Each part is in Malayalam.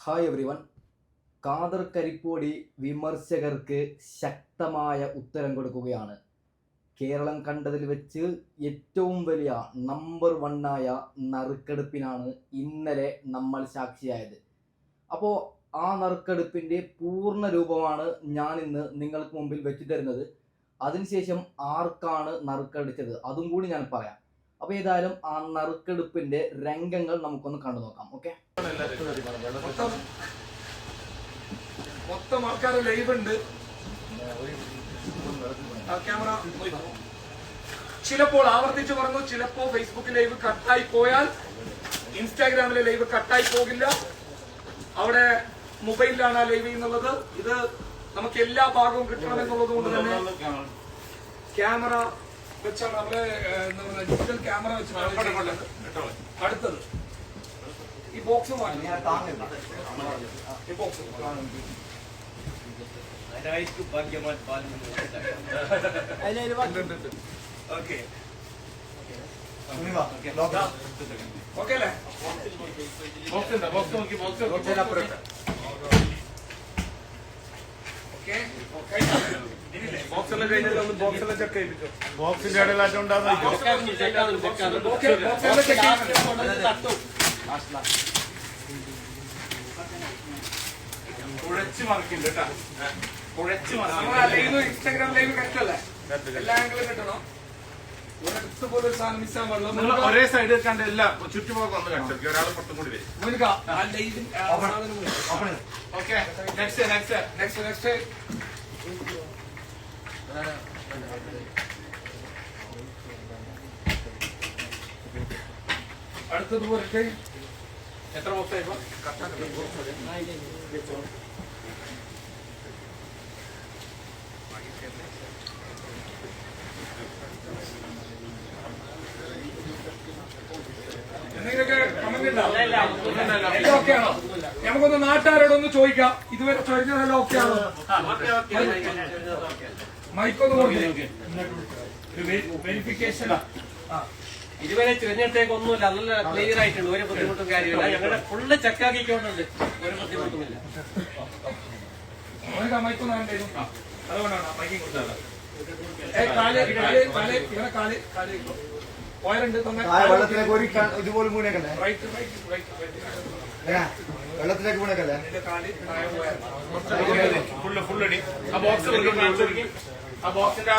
Hi everyone. ഖാദർ കരിപ്പോടി വിമർശകർക്ക് ശക്തമായ ഉത്തരം കൊടുക്കുകയാണ്. കേരളം കണ്ടതിൽ വെച്ച് ഏറ്റവും വലിയ നമ്പർ 1 നറുക്കെടുപ്പിനാണ് ഇന്നലെ നമ്മൾ സാക്ഷിയായത്. അപ്പോൾ ആ നറുക്കെടുപ്പിൻ്റെ പൂർണ്ണ രൂപമാണ് ഞാൻ ഇന്ന് നിങ്ങൾക്ക് മുമ്പിൽ വെച്ചു തരുന്നത്. അതിനുശേഷം ആർക്കാണ് നറുക്കടിച്ചത് അതും കൂടി ഞാൻ പറയാം. അപ്പോൾ ഏതായാലും ആ നറുക്കെടുപ്പിൻ്റെ രംഗങ്ങൾ നമുക്കൊന്ന് കണ്ടു നോക്കാം. ഓക്കെ, മൊത്തം ആൾക്കാരെ ലൈവ് ഉണ്ട്. ക്യാമറ ചിലപ്പോൾ ആവർത്തിച്ചു പറഞ്ഞു, ചിലപ്പോൾ ഫേസ്ബുക്ക് ലൈവ് കട്ടായി പോയാൽ ഇൻസ്റ്റാഗ്രാമിലെ ലൈവ് കട്ടായി പോകില്ല. അവിടെ മൊബൈലിലാണ് ആ ലൈവ് ചെയ്യുന്നുള്ളത്. ഇത് നമുക്ക് എല്ലാ ഭാഗവും കിട്ടണമെന്നുള്ളത് കൊണ്ട് തന്നെ ക്യാമറ വെച്ചാണ് നമ്മള് ഡിജിറ്റൽ ക്യാമറ വെച്ചാണ്. അടുത്തത് ഈ ബോക്സ് ഓക്കെ അല്ലേ? ബോക്സിന്റെ ഇടയിലായിട്ടുണ്ടാകുന്ന കുഴച്ച് മറിക്കില്ല കേട്ടാ. കുഴച്ച് ലൈവ് ഇൻസ്റ്റാഗ്രാം ലൈവ് കറക്റ്റല്ലേ? എല്ലാ ആംഗിളും കിട്ടണം. ഒരിടത്ത് പോലും ഒരു സാധനം മിസ്സാൻ പാടില്ല. ഒരേ സൈഡ് കണ്ട് എല്ലാ ചുറ്റുപോകം ഒന്ന് കണ്ടിരിക്കും. ഒരാൾ പുറത്തും കൂടി വരും. ഓക്കെ, നെക്സ്റ്റ് അടുത്തത് പോരട്ടെ. എത്ര ബോക്സായി? എന്തെങ്കിലുമൊക്കെ കമന്റ് ഉണ്ടാവും. എല്ലാം ഓക്കെ ആണോ? നമുക്കൊന്ന് നാട്ടുകാരോടൊന്ന് ചോദിക്കാം. ഇതുവരെ ചോദിച്ചതെല്ലാം ഓക്കെ ആണോ? മൈക്കൊന്ന് കൊടുക്കും. വെരിഫിക്കേഷൻ ഇതുവരെ തിരഞ്ഞെടുത്തേക്ക് ഒന്നുമില്ല. നല്ല ക്ലിയർ ആയിട്ടുണ്ട്. ഒരു ബുദ്ധിമുട്ടും കാര്യമില്ല. ഞങ്ങളുടെ ഫുള്ള് ചെക്കാക്കിക്കൊണ്ടുണ്ട്. ഒരു ബുദ്ധിമുട്ടുമില്ല. മൈക്കൊന്നും അതുകൊണ്ടാണ് മൈക്കിങ് കൊടുത്തത്. ഇതുപോലെ മൂന്നേക്കല്ലേ വെള്ളത്തിലേക്ക് മൂന്നേക്കല്ലേ ഫുള്ളടി. ആ ബോക്സിന്റെ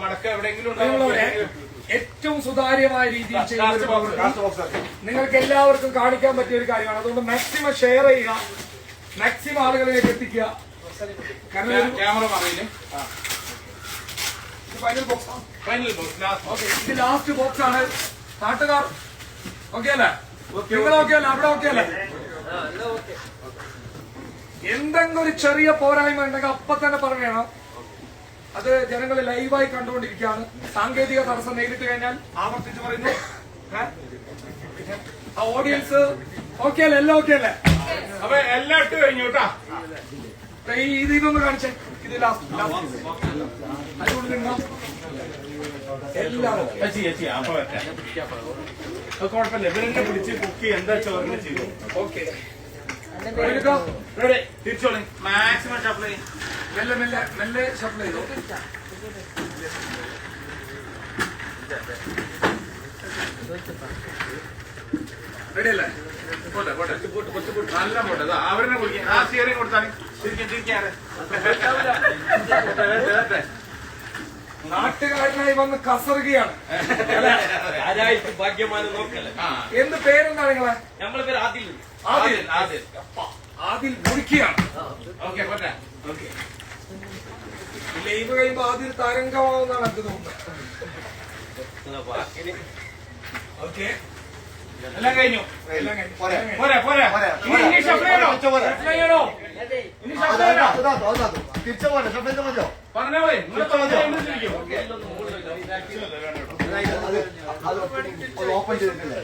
മടക്ക് എവിടെയെങ്കിലും ഏറ്റവും സുതാര്യമായ രീതിയിൽ ചെയ്യുന്ന നിങ്ങൾക്ക് എല്ലാവർക്കും കാണിക്കാൻ പറ്റിയ ഒരു കാര്യമാണ്. അതുകൊണ്ട് മാക്സിമം ഷെയർ ചെയ്യുക, മാക്സിമം ആളുകളിലേക്ക് എത്തിക്കുക. ക്യാമറ പറയില്ലേ? Final box. ഓക്കെ, ഇത് ലാസ്റ്റ് ബോക്സ് ആണ്. നാട്ടുകാർ ഓക്കെ അല്ലേ? നിങ്ങൾ ഓക്കെ അല്ലേ? അവിടെ ഓക്കെ അല്ലേ? എന്തെങ്കിലും ഒരു ചെറിയ പോരായ്മ ഉണ്ടെങ്കിൽ അപ്പൊ തന്നെ പറയണം. അത് ജനങ്ങൾ ലൈവായി കണ്ടുകൊണ്ടിരിക്കുകയാണ്. സാങ്കേതിക തടസ്സം നേരിട്ട് കഴിഞ്ഞാൽ ആവർത്തിച്ച് പറയുന്നു. ആ ഓഡിയൻസ് ഓക്കെ അല്ലേ? എല്ലാം ഓക്കെ അല്ലേ? അപ്പൊ എല്ലാം ഇട്ട് കഴിഞ്ഞു കേട്ടാ. ഇതൊന്ന് കാണിച്ചേ. ഇത് ലാസ്റ്റ് അതുകൊണ്ട് എല്ലാവരും കുഴപ്പമില്ല. ഇവരെന്നെ പിടിച്ച് കുക്ക് എന്താ ചോറിന് ചെയ്തു. ഓക്കെ, തിരിച്ചോളി. മാക്സിമം സപ്ലൈ മെല്ലെ മെല്ലെ മെല്ലെ സപ്ലൈ ചെയ്തു. റെഡി അല്ലേ? പോട്ടെ പോട്ടെ നല്ല പോട്ടെ. അവരെന്നെ കുടിക്കും. ആ സ്റ്റിയറിംഗ് കൊടുത്താൽ തിരിക്കാറ്. നാട്ടുകാരനായി വന്ന് കസറുകയാണ്. ഭാഗ്യമാനം നോക്കല്ലേ. എന്ത് പേരെന്താണ് നിങ്ങളെ? നമ്മളെ പേര് ആദിൽ. ആദിൽ മുറിക്കുകയാണ്. ഓക്കെ പോട്ടെ. ഓക്കെ, ലൈവ് കഴിയുമ്പോ ആദിൽ തരംഗമാവുന്നാണ് എനിക്ക് തോന്നുന്നത്. ഓക്കെ, എല്ലാം കഴിഞ്ഞു. എല്ലാം കഴിഞ്ഞു. പോരെ പോരെ. ഇനി സപ്ലൈ ചെയ്യണോ? തിരിച്ചു പോലെ സമയത്ത് മതിയോ? പറഞ്ഞോ പോയി. അത് ഓപ്പൺ ചെയ്തിട്ടില്ലേ?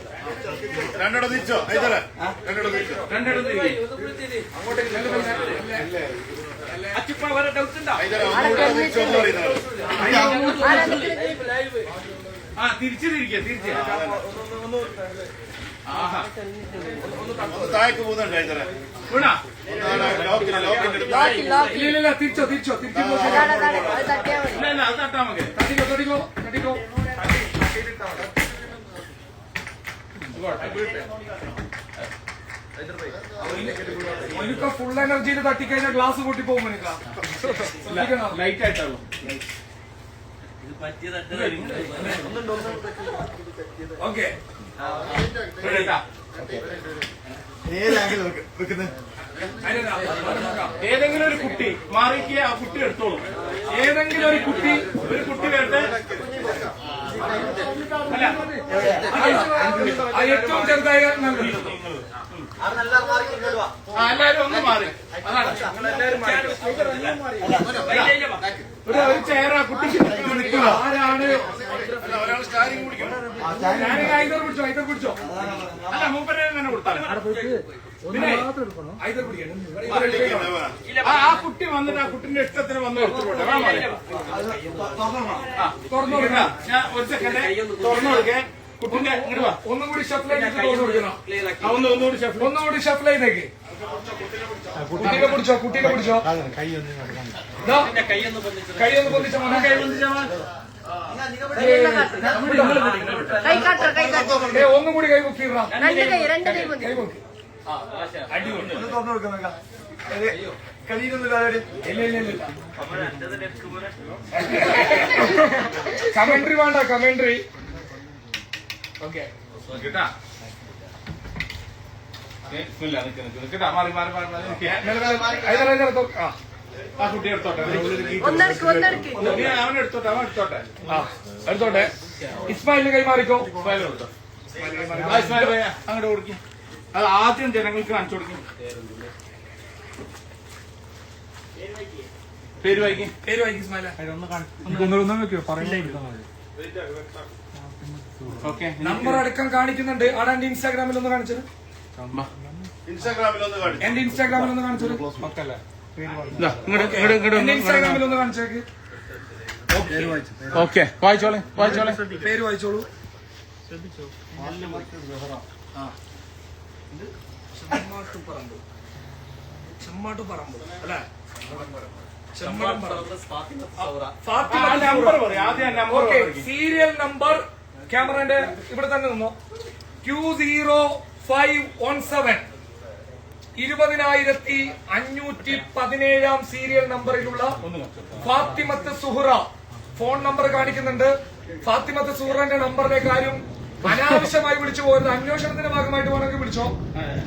രണ്ടിടം തിരിച്ചോ? രണ്ടിടം തിരിച്ചോ? അച്ഛപ്പ വേറെ ഡൗട്ട് ഉണ്ടോ? ആ തിരിച്ചു തിരിക്കുക. ആഹാ. ഒന്ന് താഴേക്ക് പോകുന്നുണ്ട് ഇതര. വീണാ? ഇല്ല തിരിച്ചോ ഇല്ല അത് തട്ടാ നമുക്ക്. തട്ടിക്കോ ഫുൾ എനർജിയിൽ തട്ടിക്കഴിഞ്ഞാൽ ഗ്ലാസ് പൊട്ടി പോകും ലൈറ്റ് ആയിട്ടാവും. ഓക്കെ. ഏത് ആംഗിൾ വെക്കുന്നത്? ഏതെങ്കിലും ഒരു കുട്ടി മാറിക്ക് ആ കുട്ടി എടുത്തോളും. ഏതെങ്കിലും ഒരു കുട്ടി വരട്ടെ. അല്ല ഏറ്റവും ചെറുതായ എല്ലാരും ഒന്ന് മാറി. ഒരു ചെയർ ആ കുട്ടിക്ക് ആരാണ് ഒരാൾ സ്റ്റാരിങ് പിടിക്കും. ഐതർ പിടിച്ചോ അല്ല മൂപ്പരെ തന്നെ കൊടുത്താൽ ഐതർ പിടിക്കണം. ആ കുട്ടി വന്നിട്ട് ആ കുട്ടിന്റെ ഇഷ്ടത്തിന് വന്ന് എടുത്തോട്ടെ. ഞാൻ ഒരു സെക്കൻഡ് തുറന്നു കൊടുക്കേ. കുട്ടിന്റെ ഇങ്ങോട്ട് വാ. ഒന്നും കൂടി ഷഫിൾ ചെയ്തിട്ട് തുറന്നു കൊടുക്കണം. ഒന്നുകൂടി ഷഫിൾ ചെയ്തേക്ക്. കുട്ടിയെ പിടിച്ചോ കൈ ഒന്ന് പൊന്തിച്ച ഒന്നും കൂടി കൈ പൊക്കിടാ. കൈ പൊക്കി. ഒന്ന് തുറന്നു കൊടുക്കാം. കളിയിലൊന്നും ഇല്ല കമന്ററി വേണ്ട കമന്ററി. ഓക്കെ കേട്ടാ. മാറി ആ കുട്ടി എടുത്തോട്ടെ. അവൻ എടുത്തോട്ടെ. എടുത്തോട്ടെ. ഇസ്മായിലിന് കൈമാറിക്കോ. ഇസ്മായിൽ അങ്ങോട്ട് കൊടുക്കും. അത് ആദ്യം ജനങ്ങൾക്ക് കാണിച്ചു കൊടുക്കും. പേര് വായിക്കും. ഇസ്മായില. ഓക്കെ. നമ്പർ അടക്കം കാണിക്കുന്നുണ്ട്. അവിടെ എന്റെ ഇൻസ്റ്റാഗ്രാമിൽ ഒന്ന് കാണിച്ചത്. എന്റെ ഇൻസ്റ്റാഗ്രാമിൽ ഒന്ന് കാണിച്ചത്. എന്റെ ഇൻസ്റ്റാഗ്രാമിൽ ഒന്ന് കാണിച്ചേക്ക്. ഓക്കെ വായിച്ചോളെ. പേര് വായിച്ചോളൂ. ചെമ്മാട്ടുപറമ്പ് അല്ലേ? സീരിയൽ നമ്പർ ക്യാമറന്റെ ഇവിടെ തന്നെ നിന്നോ. Q0517 20,517 സീരിയൽ നമ്പറിലുള്ള ഫാത്തിമത്ത് സുഹറ ഫോൺ നമ്പർ കാണിക്കുന്നുണ്ട്. ഫാത്തിമത്ത് സുഹറന്റെ നമ്പറിലേക്ക് ആരും അനാവശ്യമായി വിളിച്ചു പോകരുത്. അന്വേഷണത്തിന്റെ ഭാഗമായിട്ട് വേണമെങ്കിൽ വിളിച്ചോ.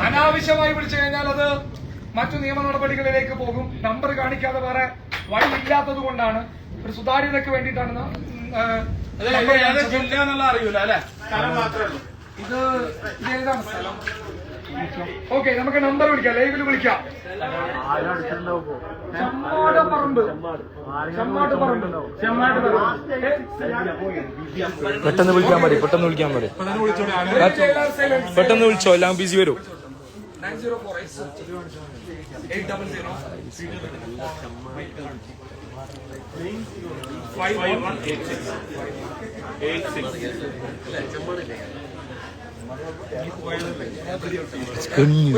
അനാവശ്യമായി വിളിച്ചു കഴിഞ്ഞാൽ അത് മറ്റു നിയമ നടപടികളിലേക്ക് പോകും. നമ്പർ കാണിക്കാതെ വേറെ വഴിയില്ലാത്തത് കൊണ്ടാണ്, ഒരു സുതാര്യതയ്ക്ക് വേണ്ടിയിട്ടാണ്. ജില്ല എന്നുള്ള അറിയൂല അല്ലെ? സ്ഥലം മാത്രമേ ഉള്ളൂ. ഇത് ഏതാണ് സ്ഥലം? ഓക്കെ, നമുക്ക് നമ്പർ വിളിക്കാം, ലൈവിൽ വിളിക്കാം. ചെമ്മാട്ടുപറമ്പ്. പെട്ടെന്ന് വിളിക്കാൻ പറയും. പെട്ടെന്ന് വിളിച്ചോ, എല്ലാം ബിസി വരും. 90.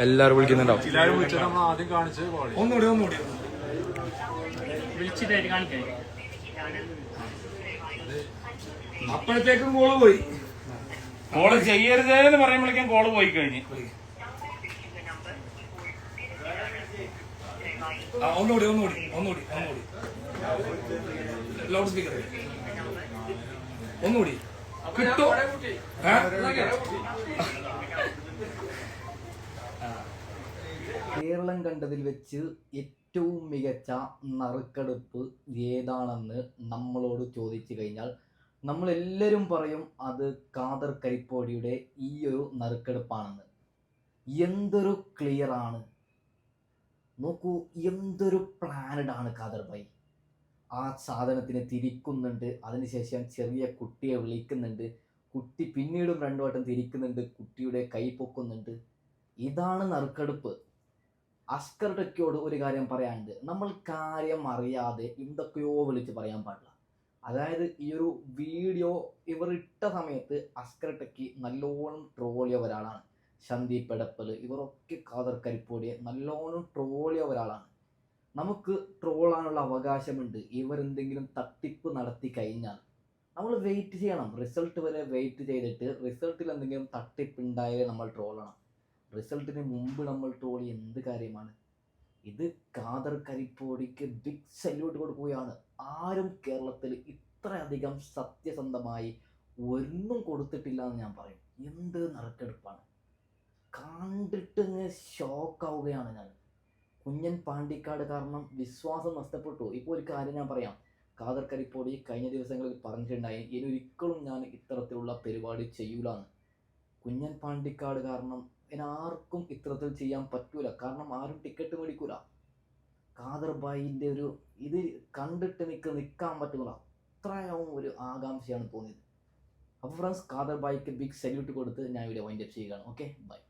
എല്ലാരും വിളിക്കുന്നുണ്ടാവും. ഒന്നുകൂടി അപ്പോഴത്തേക്കും കോള് പോയി. കോള് ചെയ്യരുത് എന്ന് പറയുമ്പോഴേക്കും കോള് പോയി കഴിഞ്ഞ്. ഒന്നുകൂടി ലൗഡ് സ്പീക്കർ ഒന്നുകൂടി കിട്ടോ. കേരളം കണ്ടതിൽ വെച്ച് ഏറ്റവും മികച്ച നറുക്കെടുപ്പ് ഏതാണെന്ന് നമ്മളോട് ചോദിച്ചു കഴിഞ്ഞാൽ നമ്മളെല്ലാവരും പറയും അത് ഖാദർ കരിപ്പോടിയുടെ ഈ ഒരു നറുക്കെടുപ്പാണെന്ന്. എന്തൊരു ക്ലിയർ ആണ് നോക്കൂ, എന്തൊരു പ്ലാനഡ് ആണ് ഖാദർ ഭായി. ആ സാധനത്തിന് തിരിക്കുന്നുണ്ട്, അതിനുശേഷം ചെറിയ കുട്ടിയെ വിളിക്കുന്നുണ്ട്, കുട്ടി പിന്നീടും 2 വട്ടം തിരിക്കുന്നുണ്ട്, കുട്ടിയുടെ കൈ പൊക്കുന്നുണ്ട്. ഇതാണ് നറുക്കെടുപ്പ്. അസ്കർ ടെക്കിയോട് ഒരു കാര്യം പറയാനുണ്ട്. നമ്മൾ കാര്യം അറിയാതെ എന്തൊക്കെയോ വിളിച്ച് പറയാൻ പാടില്ല. അതായത് ഈ ഒരു വീഡിയോ ഇവർ ഇട്ട സമയത്ത് അസ്കർ ടെക്കി നല്ലോണം ട്രോളിയ ഒരാളാണ്. സന്ദീപ് എടപ്പൽ ഇവരൊക്കെ ഖാദർ കരിപ്പോടിയെ നല്ലോണം ട്രോളിയ ഒരാളാണ്. നമുക്ക് ട്രോളാനുള്ള അവകാശമുണ്ട്. ഇവരെന്തെങ്കിലും തട്ടിപ്പ് നടത്തി കഴിഞ്ഞാൽ നമ്മൾ വെയിറ്റ് ചെയ്യണം. റിസൾട്ട് വരെ വെയിറ്റ് ചെയ്തിട്ട് റിസൾട്ടിൽ എന്തെങ്കിലും തട്ടിപ്പ് ഉണ്ടായാലേ നമ്മൾ ട്രോളണം. റിസൾട്ടിന് മുമ്പ് നമ്മൾ ട്രോളി എന്ത് കാര്യമാണ്? ഇത് ഖാദർ കരിപ്പോടിക്ക് ബിഗ് സല്യൂട്ട് കൊടുക്കുകയാണ്. ആരും കേരളത്തിൽ ഇത്രയധികം സത്യസന്ധമായി ഒന്നും കൊടുത്തിട്ടില്ല എന്ന് ഞാൻ പറയും. എന്ത് നറുക്കെടുപ്പാണ്! കണ്ടിട്ട് ഷോക്കാവുകയാണ് ഞാൻ. കുഞ്ഞൻ പാണ്ടിക്കാട് കാരണം വിശ്വാസം നഷ്ടപ്പെട്ടു. ഇപ്പോൾ ഒരു കാര്യം ഞാൻ പറയാം. ഖാദർ കരിപ്പോടി കഴിഞ്ഞ ദിവസങ്ങളിൽ പറഞ്ഞിട്ടുണ്ടായി ഇനി ഒരിക്കലും ഞാൻ ഇത്തരത്തിലുള്ള പരിപാടി ചെയ്യൂലെന്ന്. കുഞ്ഞൻ പാണ്ടിക്കാട് കാരണം ഇനി ആർക്കും ഇത്തരത്തിൽ ചെയ്യാൻ പറ്റൂല. കാരണം ആരും ടിക്കറ്റ് മേടിക്കൂല. ഖാദർ ഭായിൻ്റെ ഒരു ഇത് കണ്ടിട്ട് എനിക്ക് നിൽക്കാൻ പറ്റൂല. അത്രയും ഒരു ആകാംക്ഷയാണ് തോന്നിയത്. അപ്പോൾ ഫ്രണ്ട്സ്, ഖാദർ ഭായിക്ക് ബിഗ് സല്യൂട്ട് കൊടുത്ത് ഞാൻ ഇവിടെ വൈൻഡപ്പ് ചെയ്യുകയാണ്. Okay, by.